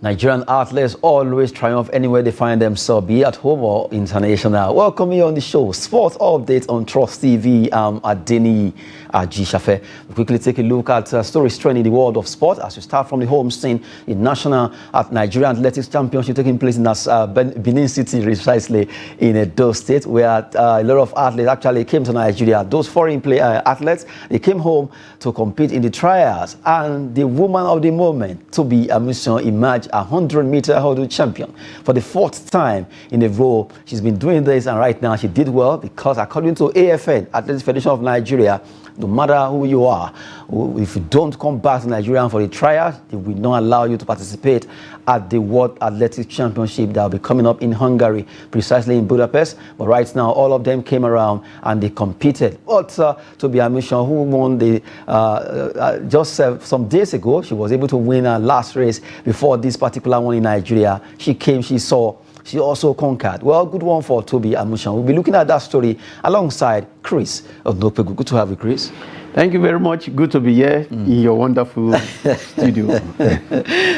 Nigerian athletes always triumph anywhere they find themselves, be at home or international. Welcome here on the show, Sports Updates on Trust TV. I'm Adeni Ajishafe. We'll quickly take a look at stories trending in the world of sport as we start from the home scene. The National Nigerian Athletics Championship taking place in Benin City, precisely in Edo State, where a lot of athletes actually came to Nigeria. Those foreign athletes, they came home to compete in the trials, and the woman of the moment, Tobi, Amusan, emerged 100-meter hurdle champion for the 4th time in a row. She's been doing this, and right now she did well because, according to AFN, Athletics Federation of Nigeria, no matter who you are, if you don't come back to Nigeria for the trials, they will not allow you to participate at the World Athletics Championship that will be coming up in Hungary, precisely in Budapest. But right now, all of them came around and they competed. But Tobi Amusan, who won the just some days ago, she was able to win her last race before this particular one in Nigeria. She came, she saw, she also conquered. Well, good one for Tobi Amusan. We'll be looking at that story alongside Chris of Nopegu. Good to have you, Chris. Thank you very much. Good to be here in your wonderful studio.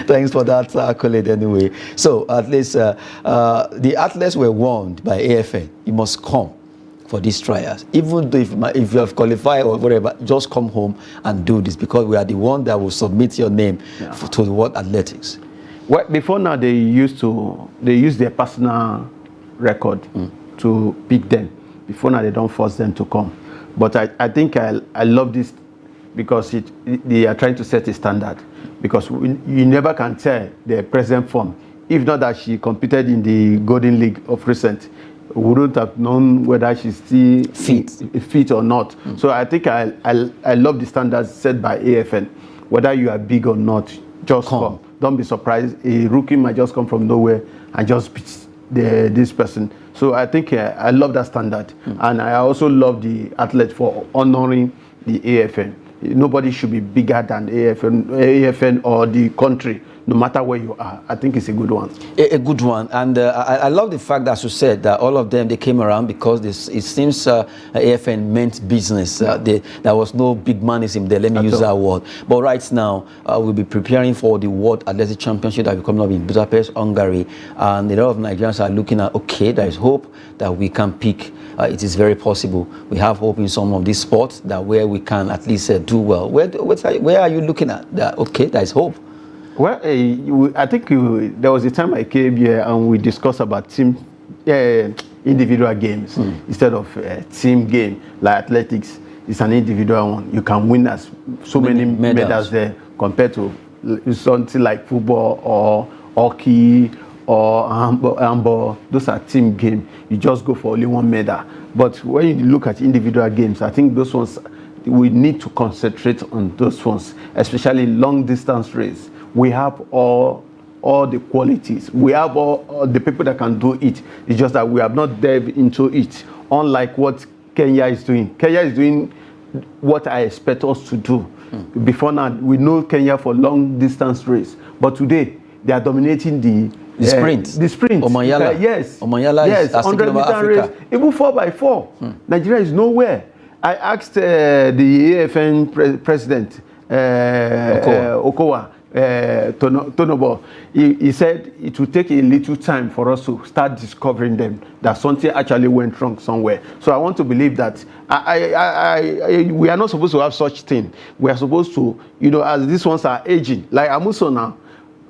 Thanks for that accolade anyway. So at least the athletes were warned by AFN, you must come for these trials. Even though if you have qualified or whatever, just come home and do this, because we are the one that will submit your name to the World Athletics. Well, before now, they use their personal record to pick them. Before now, they don't force them to come. But I think I love this because they are trying to set a standard. Because you never can tell their present form. If not that she competed in the Golden League of recent, we wouldn't have known whether she's still fit or not. So I think I love the standards set by AFN. Whether you are big or not, just come. Don't be surprised. A rookie might just come from nowhere and just beat this person. So I think I love that standard. And I also love the athlete for honoring the AFN. Nobody should be bigger than AFN or the country, no matter where you are. I think it's a good one. A good one. And I love the fact that, as you said, that all of them, they came around because it seems AFN meant business. There was no big manism there, let me use that word. But right now, we'll be preparing for the World Athletics Championship that will be coming up in Budapest, Hungary. And a lot of Nigerians are looking at, okay, there is hope that we can pick. It is very possible. We have hope in some of these sports that where we can at least do well. Where are you looking at? That, okay, there is hope. Well, I think there was a time I came here and we discussed about individual games instead of team game. Like athletics, it's an individual one. You can win so many medals there compared to something like football or hockey or handball. Those are team games. You just go for only one medal. But when you look at individual games, I think those ones, we need to concentrate on those ones, especially long distance race. We have all the qualities. We have all the people that can do it. It's just that we have not delved into it, unlike what Kenya is doing. Kenya is doing what I expect us to do. Before now, we know Kenya for long distance race. But today, they are dominating the sprint. The sprint. Omanyala. Yes. Omanyala is 100-meter race. Even 4x4. Nigeria is nowhere. I asked the AFN president, Okowa, Tonobo, he said it will take a little time for us to start discovering them, that something actually went wrong somewhere. So I want to believe that we are not supposed to have such thing. We are supposed to, as these ones are aging, like Amusan now.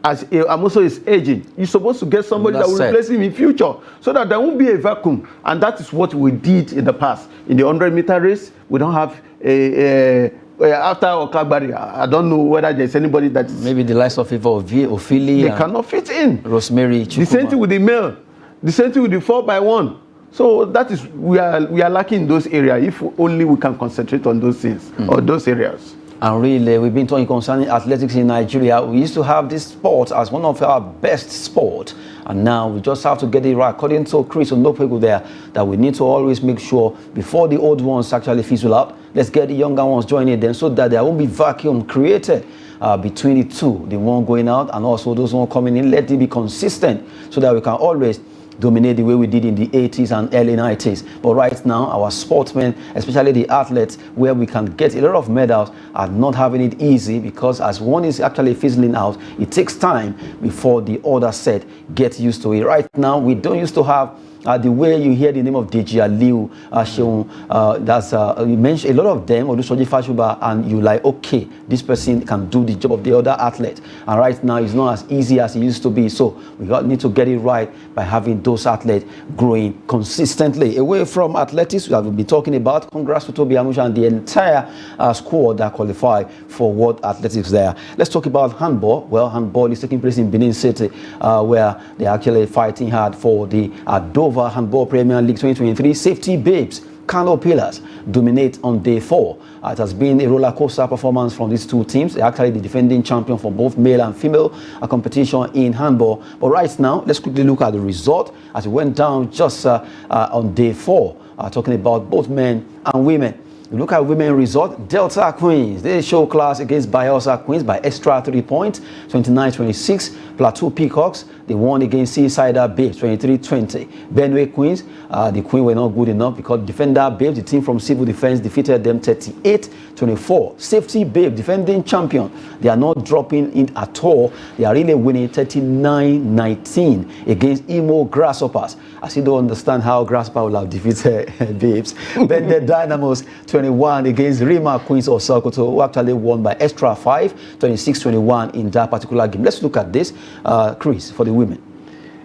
As Amusan is aging, you're supposed to get somebody that will replace him in future, so that there won't be a vacuum. And that is what we did in the past. In the 100-meter race, we don't have after Okagbari, I don't know whether there's anybody that is... Maybe the likes of Ophelia. They cannot fit in. Rosemary Chukuma. The same thing with the male. The same thing with the 4x1. So that is, we are lacking in those areas. If only we can concentrate on those things or those areas. And really, we've been talking concerning athletics in Nigeria. We used to have this sport as one of our best sports. And now we just have to get it right. According to Chris Nopegu there, that we need to always make sure before the old ones actually fizzle out, let's get the younger ones joining them so that there won't be vacuum created between the two, the one going out and also those one coming in. Let it be consistent so that we can always dominate the way we did in the 80s and early 90s. But right now, our sportsmen, especially the athletes, where we can get a lot of medals, are not having it easy, because as one is actually fizzling out, it takes time before the other set gets used to it. Right now, we don't used to have the way you hear the name of Deji Aliu, you mentioned a lot of them, Olusoji Fashuba, and you like, okay, this person can do the job of the other athlete. And right now, it's not as easy as it used to be. So we need to get it right by having those athletes growing consistently. Away from athletics, we have been talking about. Congrats to Tobi, Amusan, and the entire squad that qualified for World Athletics there. Let's talk about handball. Well, handball is taking place in Benin City, where they're actually fighting hard for the Dover Handball Premier League 2023 Safety Babes. Kano Pillars dominate on day 4. It has been a roller coaster performance from these two teams. They're actually the defending champion for both male and female competition in handball. But right now, let's quickly look at the result as it went down just on day 4, talking about both men and women. You look at women result, Delta Queens, they show class against Bayelsa Queens by extra 3 points, 29-26. Plateau Peacocks, they won against Seasider Babes, 23-20. Benue Queens, the Queen were not good enough because Defender Babes, the team from Civil Defense, defeated them 38-24. Safety Babe, defending champion, they are not dropping it at all. They are really winning 39-19 against Imo Grasshoppers. I still don't understand how Grasshopper will have defeated Babes. Then the Dynamos 21 against Rima Queens of Sokoto, who actually won by extra 5, 26-21 in that particular game. Let's look at this, Chris, for the women.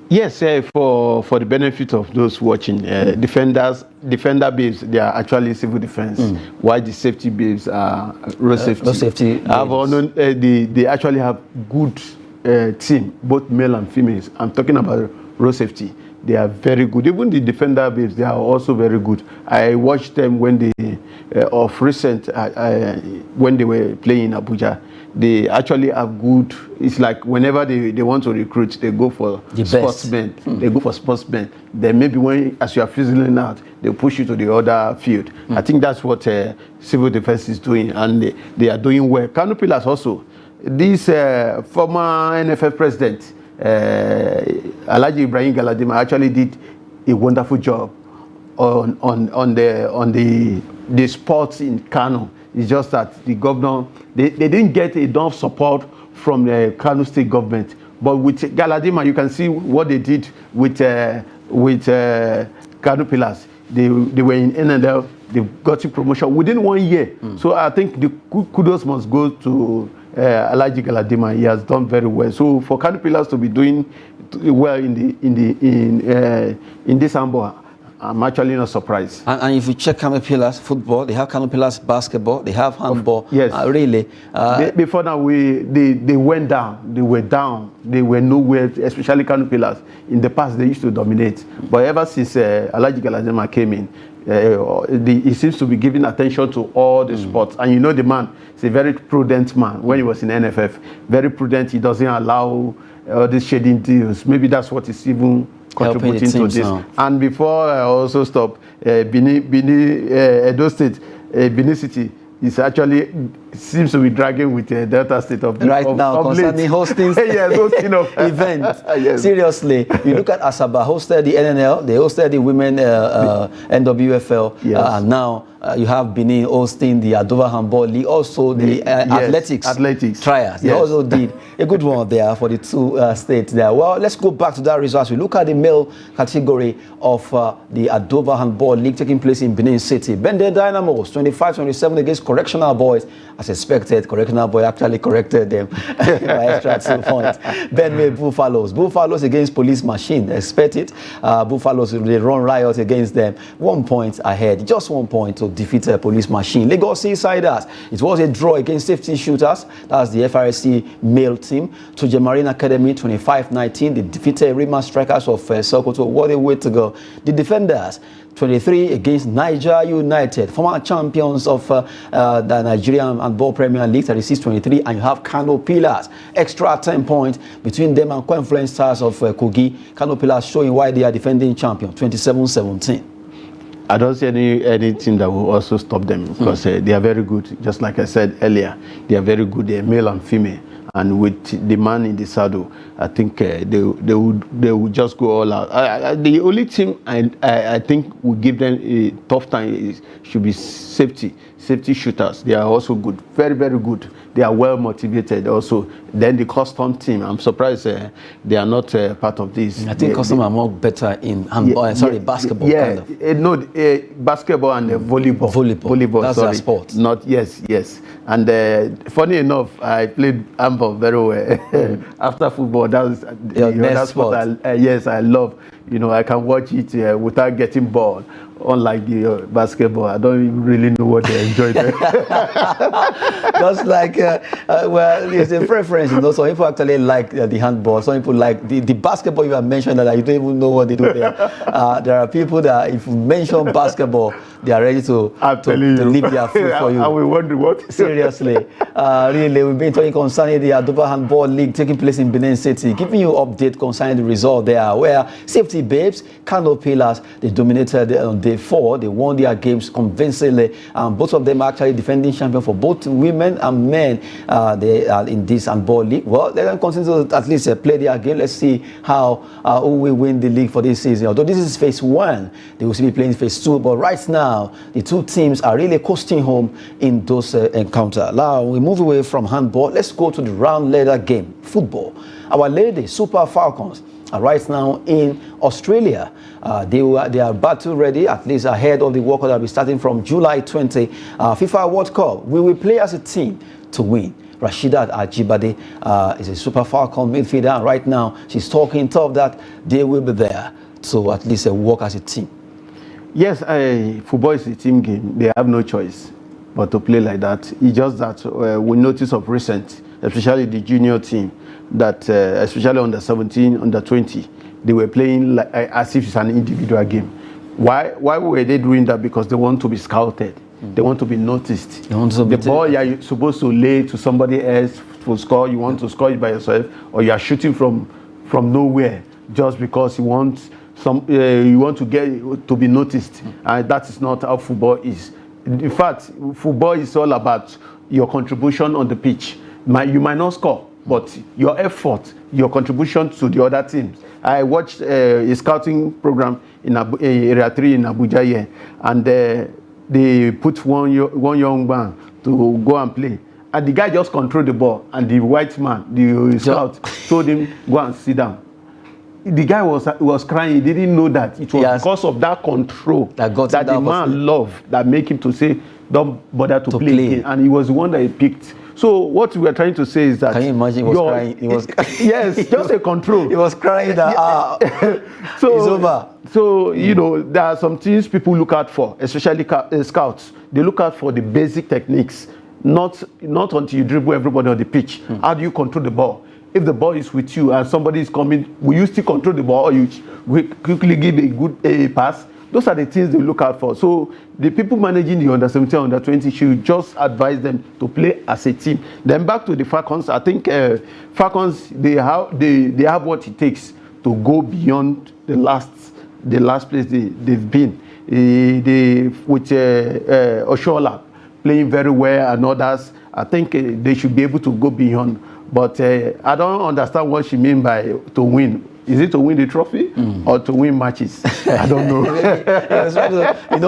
Yes, for the benefit of those watching, defender babes, they are actually civil defense, while the safety babes are road safety. Road safety they actually have good team, both male and females. I'm talking about road safety. They are very good. Even the defender babes, they are also very good. I watched them when they, of recent, when they were playing in Abuja. They actually have good. It's like whenever they want to recruit, they go for the sportsmen. They go for sportsmen. Then maybe when, as you are fizzling out, they push you to the other field. I think that's what civil defense is doing, and they are doing well. Kano Pillars also. This former NFF president, Alhaji Ibrahim Galadima, actually did a wonderful job on the sports in Kano. It's just that the governor, they didn't get enough support from the Kano state government. But with Galadima, you can see what they did with Kano Pillars. They were in NNL, they got a promotion within 1 year. So I think the kudos must go to Alhaji Galadima. He has done very well. So for Kano Pillars to be doing well in this handball, I'm actually not surprised. And if you check Kano Pillars football, they have Kano Pillars basketball, they have handball. Yes. Really. Before now, they went down. They were down. They were nowhere, especially Kano Pillars. In the past, they used to dominate. But ever since Alhaji Galadima came in, he seems to be giving attention to all the sports. And you know the man is a very prudent man. When he was in NFF, very prudent. He doesn't allow all these shading deals. Maybe that's what is even contributing to this. Now. And before I also stop, Edo State, Benin City is actually seems to be dragging with Delta State of now concerning hosting yes, hosting of events. Yes. Seriously, you look at Asaba hosted the NNL, they hosted the women NWFL, yes. And now you have Benin hosting the Adova Handball League, also the athletics trials. They also did a good one there for the two states there. Well, let's go back to that result. We look at the male category of the Adova Handball League taking place in Benin City. Bende Dynamos 25-27 against Correctional Boys. As expected, Correctional Boy actually corrected them by extra 2 points. Benway Buffaloes against Police Machine. Expected. Buffaloes they run riot against them. 1 point ahead, just 1 point to defeat Police Machine. Lagos Seasiders, it was a draw against Safety Shooters. That's the FRSC male team. To Marine Academy 25-19. They defeated Rima Strikers of Sokoto. What a way to go. The Defenders 23 against Niger United, former champions of the Nigerian Handball Premier League, 36-23, and you have Kano Pillars, extra 10 points between them and Confluence Stars of Kogi. Kano Pillars showing why they are defending champion, 27-17. I don't see anything that will also stop them because they are very good. Just like I said earlier, they are very good. They are male and female. and with the man in the saddle, I think they would just go all out. The only team I think will give them a tough time should be safety shooters. They are also good, very, very good. They are well motivated also. Then the custom team, I'm surprised they are not part of this. I think custom are more better in handball, basketball. Yeah, kind of. Basketball and volleyball. That's sorry. their sport. Not yes. And funny enough, I played handball very well. After football, that was the other sport. Yes, I love. I can watch it without getting bored. Unlike the basketball, I don't really know what they enjoy there. Just like, it's a preference. Some people actually like the handball. Some people like the basketball you have mentioned that you don't even know what they do there. There are people that if you mention basketball, they are ready to leave their food for you. I will wonder what. Seriously. Really, we've been talking concerning the Adoba Handball League taking place in Benin City, giving you update concerning the result there, where Safety Babes, Kano Pillars, they dominated on day 4. They won their games convincingly. Both of them are actually defending champion for both women and men. They are in this handball league. Well, let them continue to at least play their game. Let's see how who will win the league for this season. Although this is phase 1, they will still be playing phase 2. But right now, the two teams are really coasting home in those encounters. Now, we move away from handball. Let's go to the round leather game, football. Our lady Super Falcons are right now in Australia. They are battle ready, at least ahead of the World Cup that will be starting from July 20. FIFA World Cup, we will play as a team to win. Rasheedat Ajibade is a Super Falcon midfielder, and right now she's talking tough that they will be there to at least work as a team. Yes, football is a team game. They have no choice but to play like that. It's just that we notice of recent, especially the junior team, that especially under 17, under 20, they were playing like, as if it's an individual game. Why were they doing that? Because they want to be scouted. They want to be noticed. The ball you're supposed to lay to somebody else to score, you want to score it by yourself, or you are shooting from nowhere just because you want to get to be noticed. And that is not how football is. In fact, football is all about your contribution on the pitch. You might not score, but your effort, your contribution to the other teams. I watched a scouting program in Area 3 in Abuja here, and they put one young man to go and play. And the guy just controlled the ball, and the white man, the scout, told him, go and sit down. The guy was crying. He didn't know that it was because of that control that the man loved that make him to say, don't bother to play. And he was the one that he picked. So what we are trying to say is that... Can you imagine he was crying? He was yes, just a control. He was crying that, it's over. So, there are some things people look out for, especially scouts. They look out for the basic techniques, not until you dribble everybody on the pitch. How do you control the ball? If the ball is with you and somebody is coming, will you still control the ball, or you quickly give a good pass? Those are the things they look out for. So the people managing the under 17, under 20 should just advise them to play as a team. Then back to the Falcons, I think Falcons they have what it takes to go beyond the last place they've been. With Oshola playing very well and others, I think they should be able to go beyond. But I don't understand what she means by to win. Is it to win the trophy or to win matches? I don't know.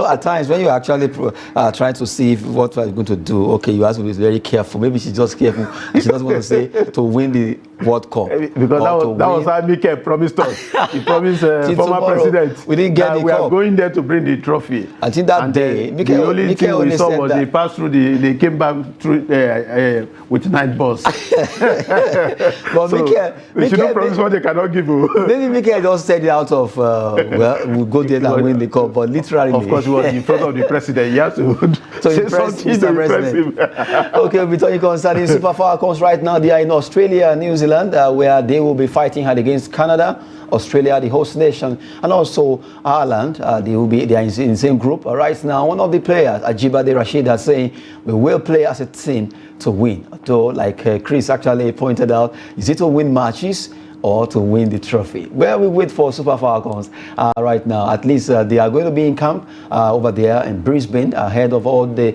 At times when you're actually trying to see what we're going to do, okay, you have to be very careful. Maybe she's just careful. And she doesn't want to say to win the World Cup. Because that was how Mikel promised us. He promised former president we didn't get that we are going there to bring the trophy. I think that day, the only thing we saw was they passed through they came back through with 9 balls. But so they shouldn't promise what they cannot give. Maybe Mikel just said it out of, we'll go there and win the cup, but literally. Of course, he was in front of the president. He has to say something to impress him. Okay, we're talking concerning Super Falcons right now. They are in Australia, New Zealand, where they will be fighting hard against Canada, Australia, the host nation, and also Ireland. They are in the same group. Right now, one of the players, Ajibade Rashid, is saying we will play as a team to win. So, like Chris actually pointed out, is it to win matches? or to win the trophy. Well, we wait for Super Falcons right now. At least they are going to be in camp over there in Brisbane ahead of all the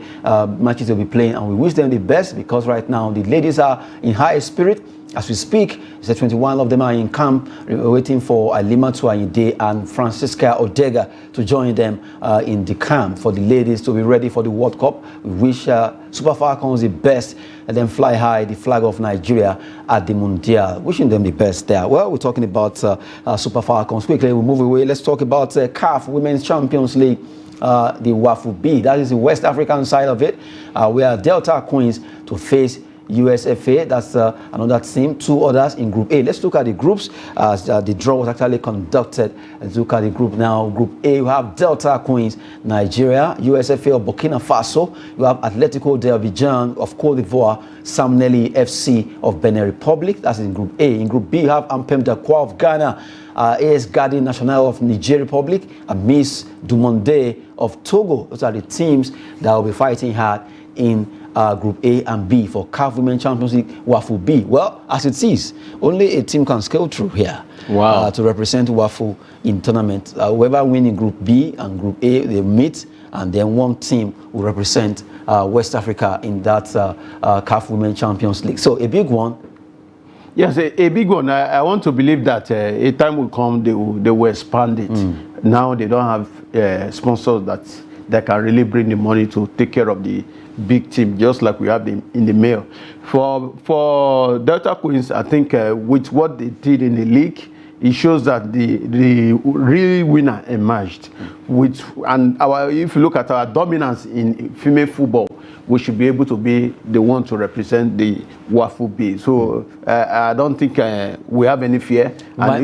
matches they'll be playing, and we wish them the best because right now the ladies are in high spirit. As we speak, 21 of them are in camp, waiting for Alimatu Ayinde and Francisca Odega to join them in the camp for the ladies to be ready for the World Cup. We wish Super Falcons the best and then fly high the flag of Nigeria at the Mundial. Wishing them the best there. Well, we're talking about Super Falcons. Quickly, we move away. Let's talk about CAF Women's Champions League. The WAFU B, that is the West African side of it, where Delta Queens to face USFA. That's another team. Two others in Group A. Let's look at the groups. The draw was actually conducted. Let's look at the group now. Group A, you have Delta Queens, Nigeria, USFA of Burkina Faso. You have Atletico de Abidjan of Cote d'Ivoire, Samneli FC of Benin Republic. That's in Group A. In Group B, you have Ampem Dakwa of Ghana, AS Garden National of Niger Republic, and Miss Dumonde of Togo. Those are the teams that will be fighting hard in Group A and B for CAF Women Champions League WAFU B. Well, as it is, only a team can scale through here. Wow. To represent WAFU in tournament. Whoever win in Group B and Group A, they meet, and then one team will represent West Africa in that CAF Women Champions League. So a big one. Yes, a big one. I want to believe that a time will come they will expand it. Now they don't have sponsors that can really bring the money to take care of the big team, just like we have in the male. For Delta Queens, I think with what they did in the league, it shows that the real winner emerged. If you look at our dominance in female football, we should be able to be the one to represent the WAFU B. So I don't think we have any fear. My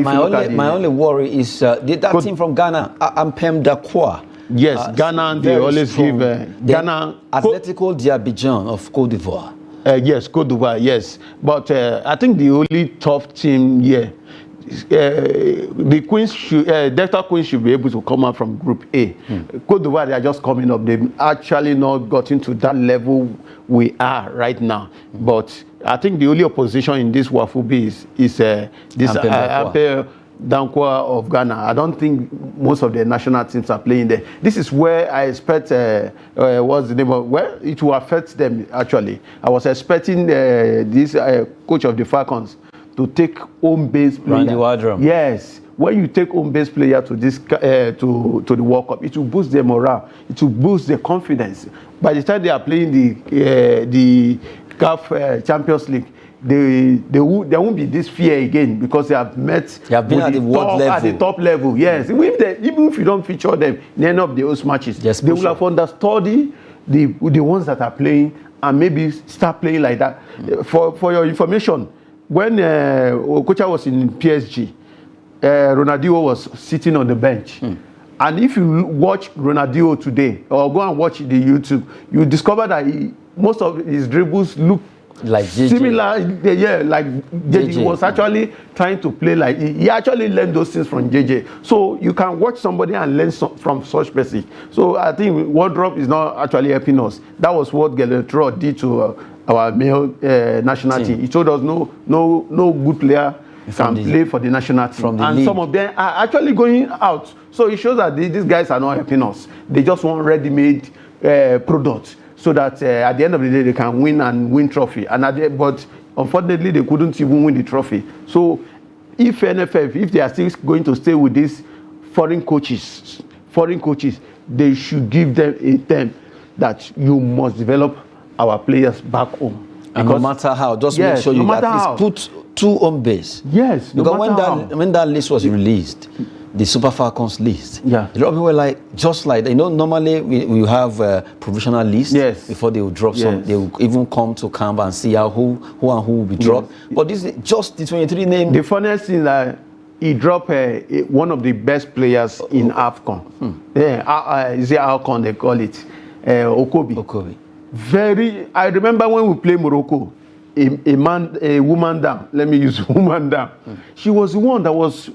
only worry is that team from Ghana, Ampem Dakwa. Yes, Ghana, they always give Ghana. Atletico de Abidjan of Cote d'Ivoire. Yes, Cote d'Ivoire, yes. But I think the only tough team here, the Queens Delta Queens should be able to come out from Group A. Cote d'Ivoire, they are just coming up. They've actually not gotten to that level we are right now. But I think the only opposition in this WAFU B is this Ampem Dankwa of Ghana. I don't think most of the national teams are playing there. This is where I expect, what's the name of, well, it will affect them actually. I was expecting this coach of the Falcons to take home-based player. Randy Wardrum. Yes. When you take home-based player to this to the World Cup, it will boost their morale. It will boost their confidence. By the time they are playing the CAF Champions League, there won't be this fear again because they have met. They have been at the world level. At the top level, yes. Even if you don't feature them in any of those matches, yes, they will have understood the ones that are playing and maybe start playing like that. For your information, when Okocha was in PSG, Ronaldinho was sitting on the bench. And if you watch Ronaldinho today or go and watch the YouTube, you discover that most of his dribbles look like JJ. Similar, yeah, like JJ was actually trying to play like he actually learned those things from JJ. So you can watch somebody and learn from such person. So I think wardrobe is not actually helping us. That was what Geletro did to our male national team. He told us no good player can play for the national team, and some of them are actually going out. So it shows that these guys are not helping us. They just want ready-made products, so that at the end of the day they can win trophy. But unfortunately they couldn't even win the trophy. So if NFF, if they are still going to stay with these foreign coaches, they should give them a term that you must develop our players back home. And no matter how, just make sure you at least put two home base. Yes, no because when that list was released, the Super Falcons list, a lot of people were like, normally we have provisional list before they will drop some. They will even come to camp and see who will be dropped. But this is just the 23 names. The funniest thing is that he dropped one of the best players in AFCON. Is it AFCON they call it? Okobi. I remember when we played Morocco, a woman down. Let me use woman down. She was the one that was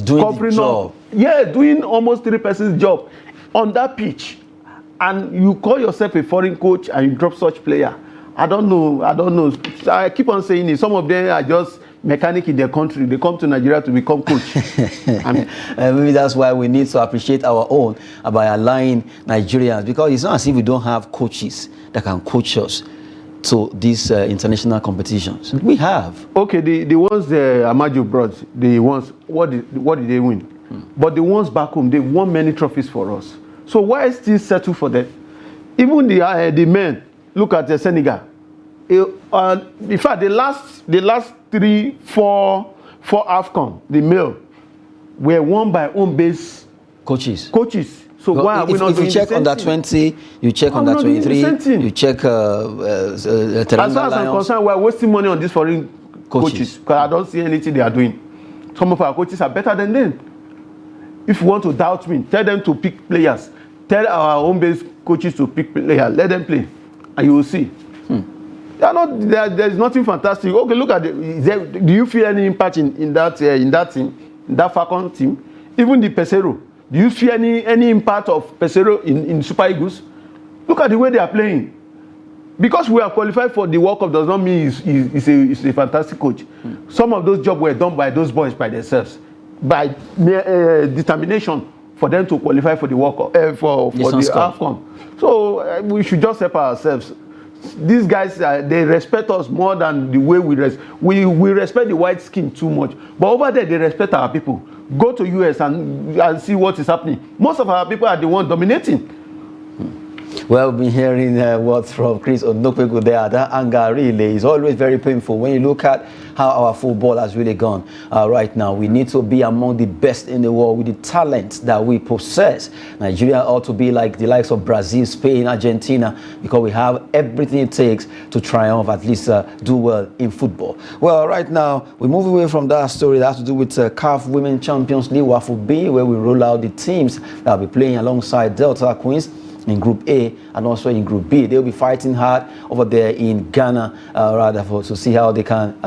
covering up. Yeah, doing almost 3 persons' job on that pitch. And you call yourself a foreign coach and you drop such player. I don't know. I keep on saying it. Some of them are just mechanic in their country. They come to Nigeria to become coach. And maybe that's why we need to appreciate our own by allowing Nigerians, because it's not as if we don't have coaches that can coach us to these international competitions. We have. Okay, the ones Amaju brought, the ones, what did they win? But the ones back home, they won many trophies for us. So why still settle for that? Even the men, look at Senegal. In fact, the last 3, 4 AFCON, the male, were won by home-based coaches. So why are we not doing the same thing? If you check under 20, you check under 23, you check as far as I'm concerned, we're wasting money on these foreign coaches because I don't see anything they are doing. Some of our coaches are better than them. If you want to doubt me, tell them to pick players. Tell our home-based coaches to pick players. Let them play, and you will see. There's nothing fantastic. Okay, look at do you feel any impact in that team, in that Falcon team? Even the Pesero. Do you feel any impact of Pesero in Super Eagles? Look at the way they are playing. Because we are qualified for the World Cup does not mean he's a fantastic coach. Some of those jobs were done by those boys by themselves, by determination for them to qualify for the World Cup, for the AFCON. So we should just help ourselves. These guys, they respect us more than the way we respect the white skin too much. But over there, they respect our people. Go to US and see what is happening. Most of our people are the ones dominating. Well, we've been hearing words from Chris Onokweku there. That anger really is always very painful when you look at how our football has really gone right now. We need to be among the best in the world with the talent that we possess. Nigeria ought to be like the likes of Brazil, Spain, Argentina, because we have everything it takes to triumph, at least do well in football. Well, right now, we move away from that story that has to do with CAF Women Champions League, WAFU B, where we roll out the teams that will be playing alongside Delta Queens in Group A and also in Group B. They'll be fighting hard over there in Ghana, to see how they can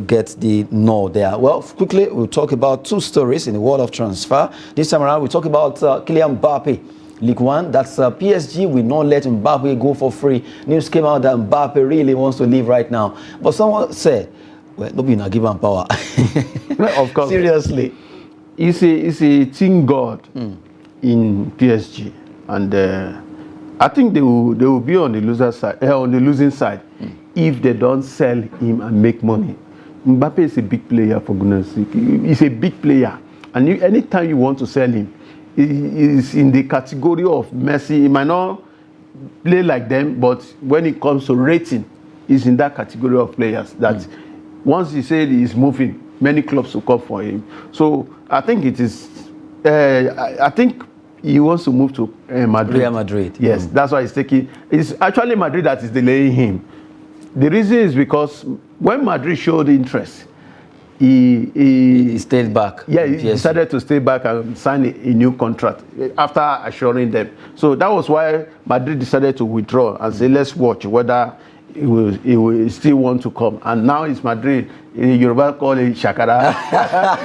get the nod there. Well, quickly, we'll talk about 2 stories in the world of transfer. This time around, we'll talk about Kylian Mbappe. League One, that's PSG will not let Mbappe go for free. News came out that Mbappe really wants to leave right now. But someone said, well, nobody not give him power. Of course. Seriously. He's a team god in PSG. And I think they will be on the loser side, on the losing side, if they don't sell him and make money. Mbappe is a big player, for goodness sake. He's a big player, and anytime you want to sell him, he's in the category of Messi. He might not play like them, but when it comes to rating, he's in that category of players that once he said he's moving, many clubs will come for him. So I think it is. I think he wants to move to Madrid. Real Madrid. Yes, that's why he's taking. It's actually Madrid that is delaying him. The reason is because when Madrid showed interest, he stayed back. Yeah, he decided to stay back and sign a new contract after assuring them. So that was why Madrid decided to withdraw and say, let's watch whether he will still want to come. And now it's Madrid. Yoruba call it Shakara.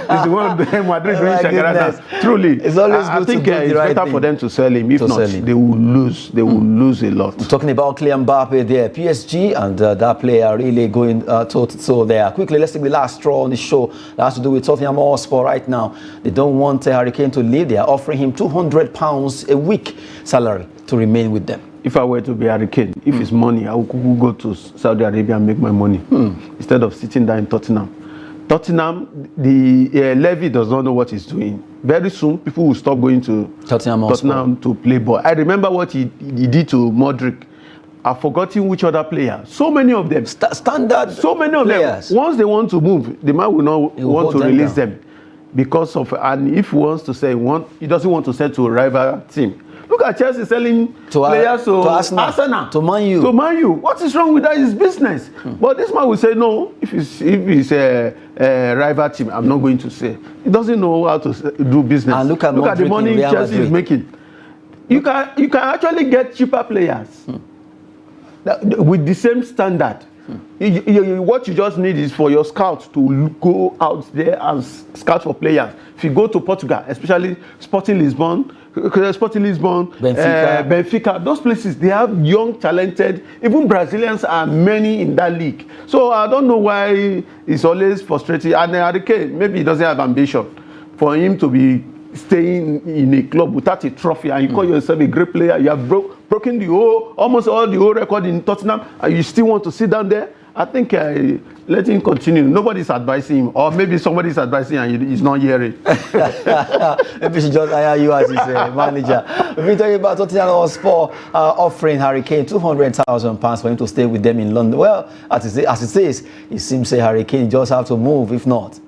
It's the one of them Madrid doing Shakara dance. Truly, it's always good. I think it's better for them to sell him. If not, they will lose. They will lose a lot. We're talking about Kylian Mbappe there, PSG, and that player really going toe-to-toe there. Quickly, let's take the last straw on the show. That has to do with Tottenham Hotspur right now. They don't want Harry Kane to leave. They are offering him £200 a week salary to remain with them. If I were to be Harry Kane, if it's money, I would go to Saudi Arabia and make my money instead of sitting there in Tottenham. Tottenham, the Levy does not know what he's doing. Very soon, people will stop going to Tottenham to play ball. I remember what he did to Modric. I've forgotten which other player. So many of them. Standard. So many of players. Them. Once they want to move, the man will not want to release them because of. And if he wants to sell, he doesn't want to sell to a rival team. Look at Chelsea selling players to Arsenal, to Man U. To Man U. What is wrong with that? It's business. But this man will say, no, if it's a rival team, I'm not going to say. He doesn't know how to do business. And look at the money Chelsea is making. You can actually get cheaper players with the same standard. What you just need is for your scouts to go out there and scout for players. If you go to Portugal, especially Sporting Lisbon, Sporting Lisbon, Benfica. those places, they have young, talented, even Brazilians are many in that league. So I don't know why it's always frustrating. And Harry Kane, maybe he doesn't have ambition for him to be staying in a club without a trophy, and you call yourself a great player. You have broken almost all the whole record in Tottenham, and you still want to sit down there. I think let him continue. Nobody's advising him, or maybe somebody's advising and he's not hearing. Maybe she just hire you as his manager. We've been talking about Tottenham Hotspur offering Harry Kane £200,000 for him to stay with them in London. Well, as it says, it seems Harry Kane just have to move. If not,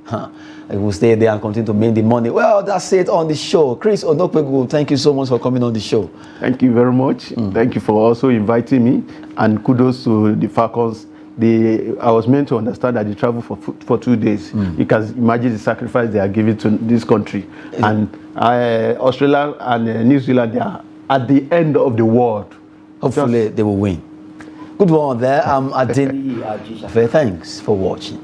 he will stay there and continue to make the money. Well, that's it on the show. Chris Onokpegu, thank you so much for coming on the show. Thank you very much. Thank you for also inviting me, and kudos to the Falcons. I was meant to understand that they travel for 2 days. You can imagine the sacrifice they are giving to this country. And Australia and New Zealand, they are at the end of the world. Hopefully they will win. Good one there. I'm Adeni Ajishafe. Thanks for watching.